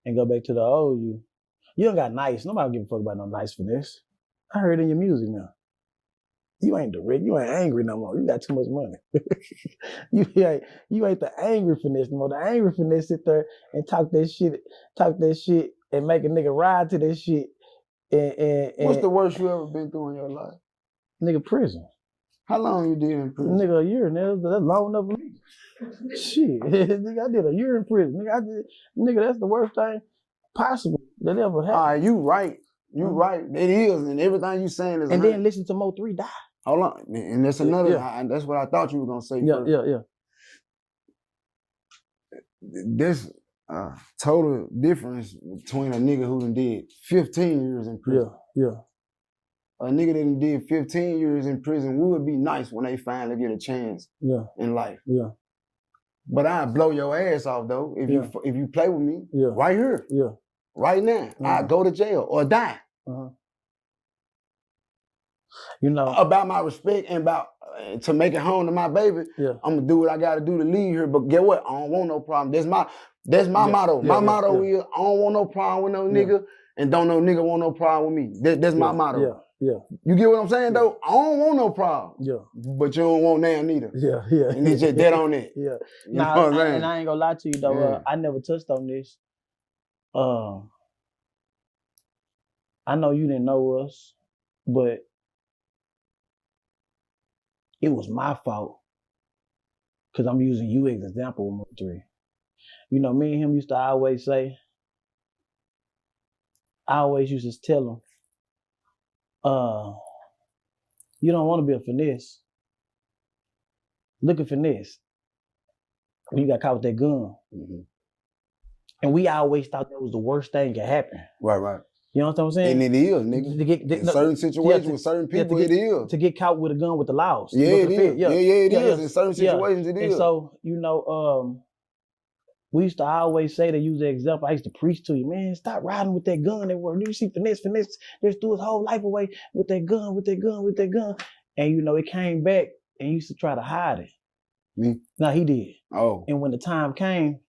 and go back to the old you. You don't got nice. Nobody give a fuck about no nice finesse. I heard it in your music now. You ain't direct. You ain't angry no more. You got too much money. you ain't the angry finesse no more. The angry finesse sit there and talk that shit, and make a nigga ride to that shit. And what's the worst you ever been through in your life? Nigga, prison. How long you did in prison? Nigga, a year. Nigga, that's long enough for me. Shit, nigga, I did a year in prison. Nigga, that's the worst thing possible that ever happened. All right, you right. You right. It is, and everything you saying is. And then listen to Mo3 die. Hold on, and that's another. That's what I thought you were gonna say. Yeah, first. This total difference between a nigga who done did 15 years in prison. Yeah. A nigga that done did 15 years in prison would be nice when they finally get a chance. In life. Yeah. But I blow your ass off though if you play with me. Right here. Right now. I go to jail or die. You know about my respect and about to make it home to my baby. I'm gonna do what I gotta do to leave here. But get what? I don't want no problem. That's my motto. My motto is I don't want no problem with no nigga, and don't no nigga want no problem with me. That's my motto. You get what I'm saying though? I don't want no problem. But you don't want now neither. And it's just dead on it. You know what I'm saying? And I ain't gonna lie to you though. I never touched on this. I know you didn't know us, but it was my fault because I'm using you as an example with Mo3. You know, me and him used to always say, I always used to tell him, you don't want to be a finesse. Look at finesse. You got caught with that gun. And we always thought that was the worst thing that could happen. Right. You know what I'm saying? And it is, nigga. In certain situations with certain people, it is. To get caught with a gun with the laws. Yeah, it is. Yeah, it is. In certain situations, it is. And so, you know, we used to always say, to use the example, I used to preach to you, man, stop riding with that gun. You see finesse, just threw his whole life away with that gun. And, you know, it came back and he used to try to hide it. Me? No, he did. Oh. And when the time came,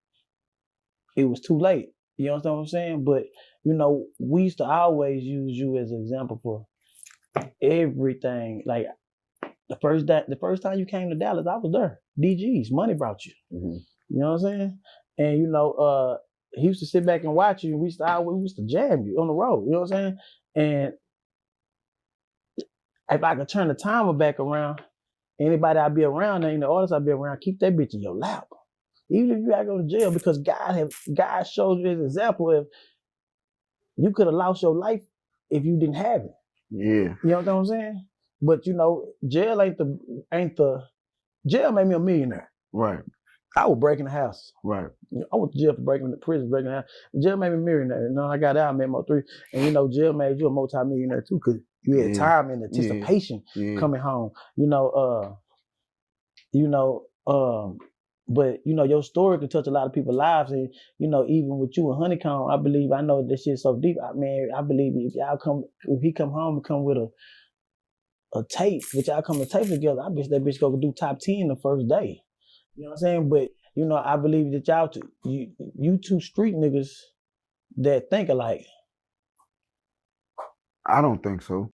it was too late. You know what I'm saying? But, you know, we used to always use you as an example for everything. Like, the first time you came to Dallas, I was there. DG's, money brought you. You know what I'm saying? And, you know, he used to sit back and watch you. We used to jam you on the road. You know what I'm saying? And if I could turn the timer back around, anybody I'd be around, any artist I'd be around, keep that bitch in your lap. Even if you gotta go to jail, because God showed you as an example of you could have lost your life if you didn't have it. Yeah. You know what I'm saying? But you know, jail ain't the jail made me a millionaire. Right. I was breaking the house. Right. I went to jail for breaking the house. Jail made me a millionaire. You know, I got out, I met Mo3. And you know, jail made you a multi-millionaire too, because you had time and anticipation coming home. But you know, your story could touch a lot of people's lives, and you know, even with you and Honeycomb, I know this shit's so deep. I believe if he come home and come with a tape, which y'all come to tape together, I bet that bitch go do top 10 the first day. You know what I'm saying? But you know, I believe that you two street niggas that think alike. I don't think so.